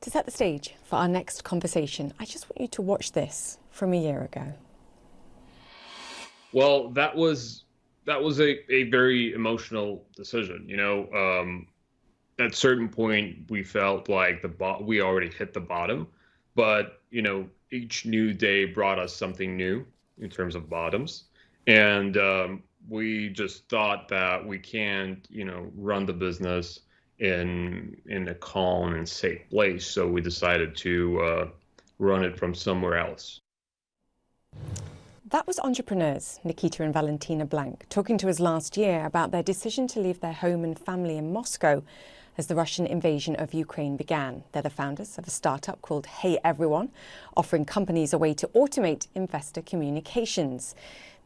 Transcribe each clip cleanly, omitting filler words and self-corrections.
To set the stage for our next conversation, I just want you to watch this from a year ago. Well, that was a very emotional decision. At a certain point, we felt like we already hit the bottom, but each new day brought us something new in terms of bottoms, and we just thought that we can't, run the business in a calm and safe place. So we decided to run it from somewhere else. That was entrepreneurs Nikita and Valentina Blanc talking to us last year about their decision to leave their home and family in Moscow as the Russian invasion of Ukraine began. They're the founders of a startup called HEYEVERYONE, offering companies a way to automate investor communications.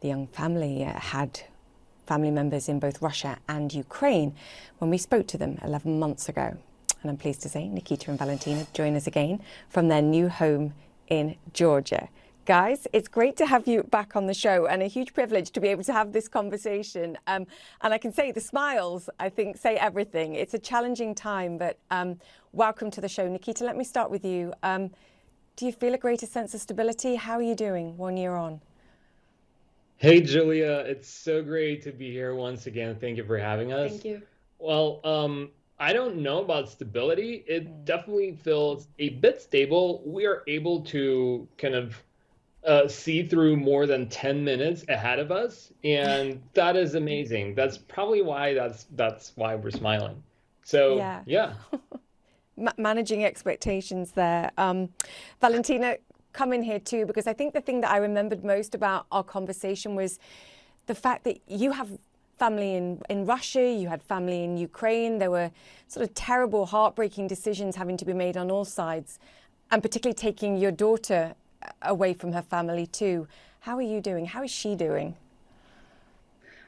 The young family had family members in both Russia and Ukraine when we spoke to them 11 months ago. And I'm pleased to say Nikita and Valentina join us again from their new home in Georgia. Guys, it's great to have you back on the show and a huge privilege to be able to have this conversation. And I can say the smiles, I think, say everything. It's a challenging time, but welcome to the show. Nikita, let me start with you. Do you feel a greater sense of stability? How are you doing 1 year on? Hey, Julia, it's so great to be here once again. Thank you for having Thank us. you. Well, I don't know about stability. It definitely feels a bit stable. We are able to kind of see through more than 10 minutes ahead of us, and that is amazing. That's probably why that's why we're smiling. So, Yeah. yeah. Managing expectations there. Valentina, come in here too, because I think the thing that I remembered most about our conversation was the fact that you have family in Russia, you had family in Ukraine. There were sort of terrible, heartbreaking decisions having to be made on all sides, and particularly taking your daughter away from her family too. How are you doing? How is she doing?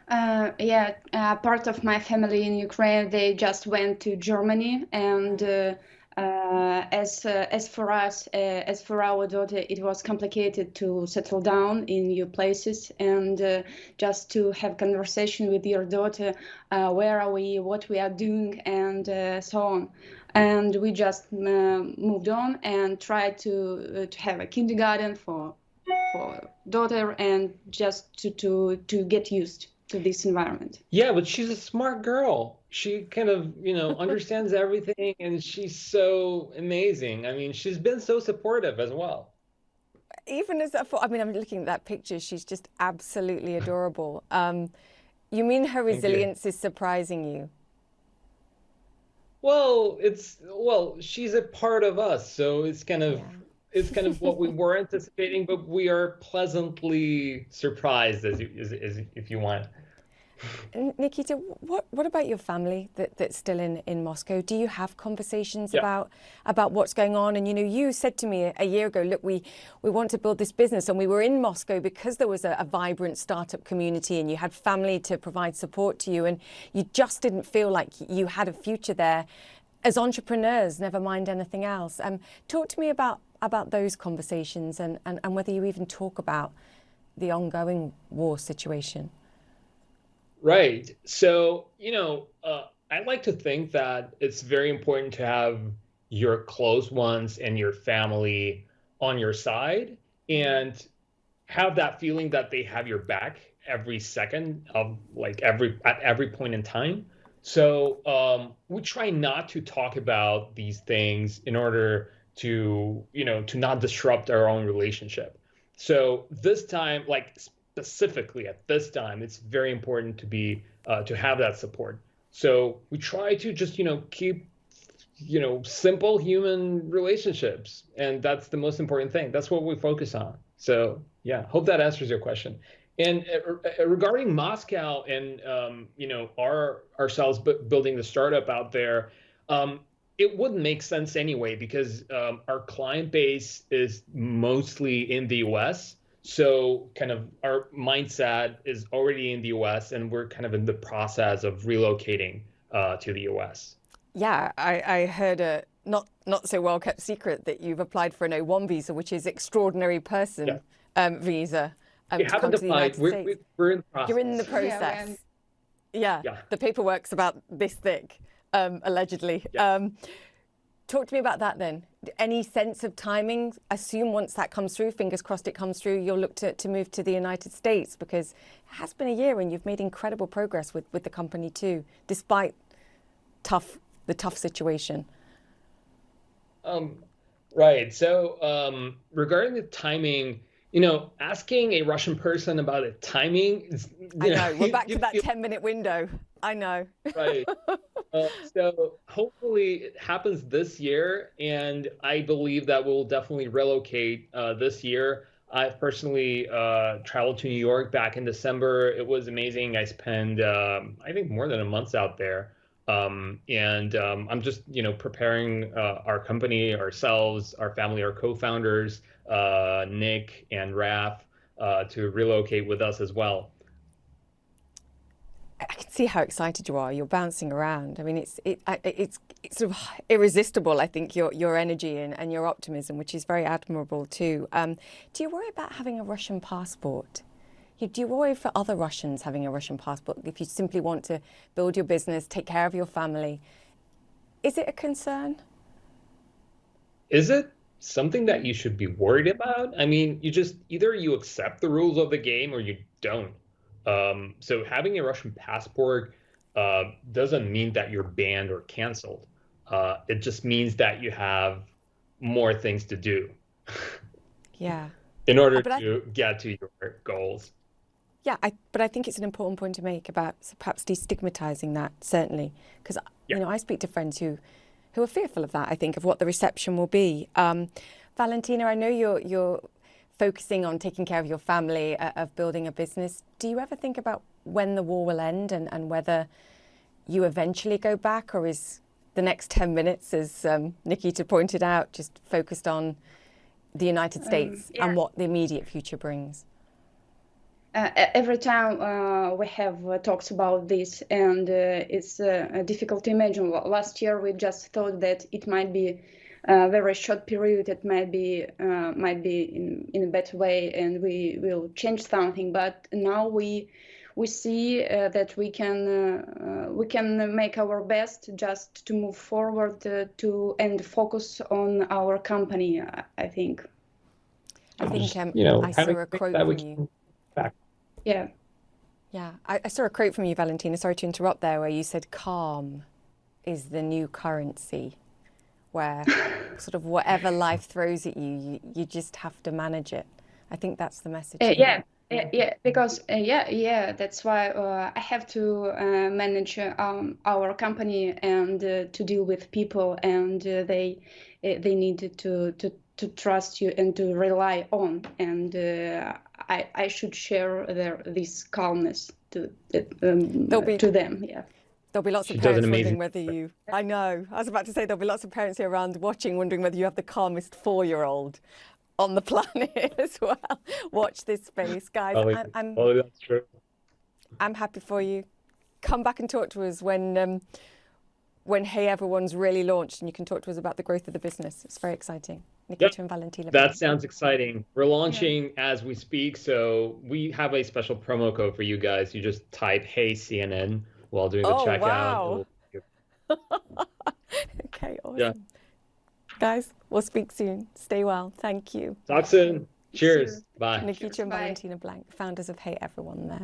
Part of my family in Ukraine, they just went to Germany, and as for us, as for our daughter, it was complicated to settle down in new places and just to have conversation with your daughter, where are we, what we are doing, and so on. And we just moved on and tried to have a kindergarten for daughter and just to get used to this environment. Yeah, but she's a smart girl. She kind of, understands everything, and she's so amazing. I mean, she's been so supportive as well. Even as I mean, I'm looking at that picture, she's just absolutely adorable. You mean her Thank you. resilience is surprising you? Well, she's a part of us, so Yeah. it's kind of what we were anticipating, but we are pleasantly surprised, as if you want. Nikita, what about your family that's still in Moscow? Do you have conversations Yeah. about what's going on? And you said to me a year ago, look, we want to build this business, and we were in Moscow because there was a vibrant startup community, and you had family to provide support to you, and you just didn't feel like you had a future there as entrepreneurs, never mind anything else. Talk to me about those conversations and whether you even talk about the ongoing war situation. Right. So, I like to think that it's very important to have your close ones and your family on your side and have that feeling that they have your back every second of at every point in time. So, we try not to talk about these things in order to not disrupt our own relationship. So this time, like specifically at this time, it's very important to have that support. So we try to just keep simple human relationships, and that's the most important thing. That's what we focus on. So yeah, hope that answers your question. And regarding Moscow and ourselves building the startup out there, it wouldn't make sense anyway because our client base is mostly in the U.S. So kind of our mindset is already in the U.S. and we're kind of in the process of relocating to the U.S. Yeah, I heard a not so well kept secret that you've applied for an O1 visa, which is extraordinary person visa, We to come haven't to the applied. United States. We're in the process. You're in the Yeah, process. Yeah, Yeah. the paperwork's about this thick, allegedly. Yeah. Talk to me about that then. Any sense of timing? Assume once that comes through, fingers crossed it comes through, you'll look to move to the United States, because it has been a year and you've made incredible progress with the company too, despite the tough situation. Right. So regarding the timing, asking a Russian person about the timing is, I know, we're back to that 10-minute window. I know. Right. So hopefully it happens this year, and I believe that we'll definitely relocate this year. I've personally traveled to New York back in December. It was amazing. I spent, I think, more than a month out there. And I'm just, preparing our company, ourselves, our family, our co-founders, Nick and Raf, to relocate with us as well. I can see how excited you are. You're bouncing around. I mean, it's sort of irresistible, I think, your energy and your optimism, which is very admirable too. Do you worry about having a Russian passport? Do you worry for other Russians having a Russian passport if you simply want to build your business, take care of your family? Is it a concern? Is it something that you should be worried about? I mean, either you accept the rules of the game or you don't. So having a Russian passport doesn't mean that you're banned or canceled. It just means that you have more things to do. Yeah. In order to get to your goals. Yeah, but I think it's an important point to make about perhaps destigmatizing that, certainly, because I speak to friends who are fearful of that. I think of what the reception will be. Valentina, I know you're focusing on taking care of your family, of building a business. Do you ever think about when the war will end and whether you eventually go back, or is the next 10 minutes, as Nikita pointed out, just focused on the United States and what the immediate future brings? Every time we have talks about this, and it's difficult to imagine. Last year we just thought that it might be a very short period, it might be in a better way, and we will change something. But now we see that we can make our best just to move forward and focus on our company. I think. I saw a quote from you. Yeah. Yeah, I saw a quote from you, Valentina, sorry to interrupt there, where you said calm is the new currency, where sort of whatever life throws at you, you just have to manage it. I think that's the message. Because that's why I have to manage our company and to deal with people, and they need to trust you and to rely on, and I should share this calmness to them. Yeah. There'll be lots of parents wondering whether you... I know. I was about to say there'll be lots of parents here around watching, wondering whether you have the calmest 4-year-old on the planet as well. Watch this space, guys. That's true. I'm happy for you. Come back and talk to us when Hey Everyone's really launched, and you can talk to us about the growth of the business. It's very exciting. Nikita and Valentina. That sounds exciting. We're launching as we speak, so we have a special promo code for you guys. You just type Hey CNN while doing the checkout. Wow. Okay, awesome. Guys, we'll speak soon. Stay well. Thank you. Talk soon. Cheers. Bye. Nikita and Valentina Blanc, founders of Hey Everyone there.